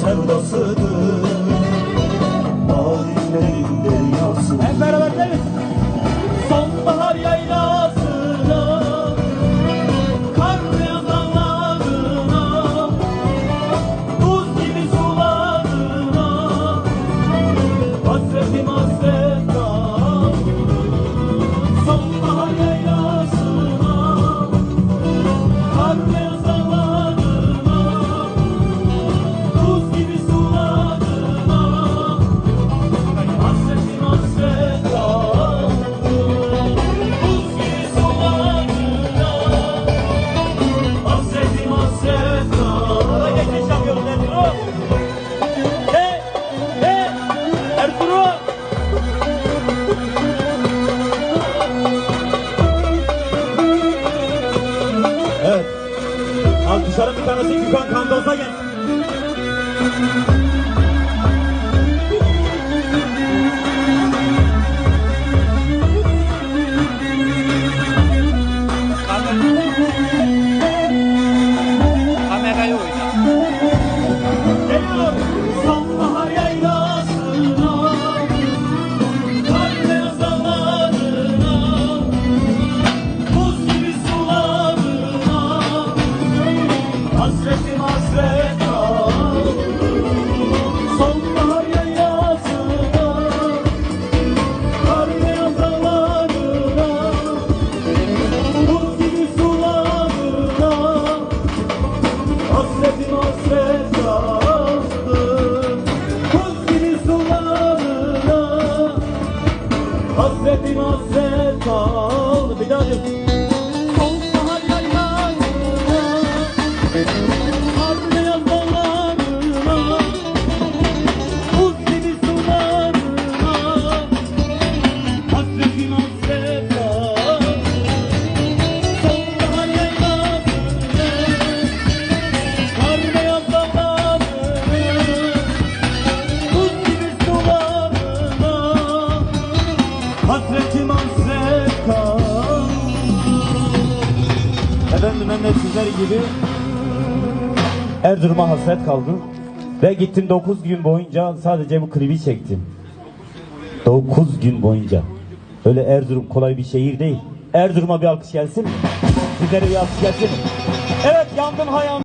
sevdasıdır. Mavilerin deryası. Hep beraber değil. Sonbahar yaylasına, kar beyaz dağlarına, buz gibi sularına, hasretim hasret kaldı. Sonbahar yaylasına, kar beyaz dağlarına, buz gibi sularına, hasretim hasret kaldı. Buz gibi sularına, hasretim hasret kaldı. Geçiş yapıyoruz Ertuğrul. Ertuğrul. Evet. Alkışların bir tanesi Gökhan Kandoz'a gelsin. Kamerayı oyna. Geliyor. Sonbahar yaylasına, kar beyaz dağlarına, buz gibi sularına, hasretim hasret kaldı. Sonbahar yaylasına, kar beyaz dağlarına, buz gibi sularına, hasretim hasret kaldı. Buz gibi sularına, hasretim hasret kaldı. Bir daha diyor. Sonbahar yaylasına, kar beyaz dağlarına, buz gibi sularına, hasretim hasret kaldı. Sonbahar yaylasına, kar beyaz dağlarına, buz gibi sularına, hasretim hasret kaldı. Efendim ben de sizler gibi Erzurum'a hasret kaldım. Ve gittim 9 gün boyunca sadece bu klibi çektim. 9 gün boyunca. Öyle Erzurum kolay bir şehir değil. Erzurum'a bir alkış gelsin. Sizlere bir alkış gelsin. Evet, yandım hayal.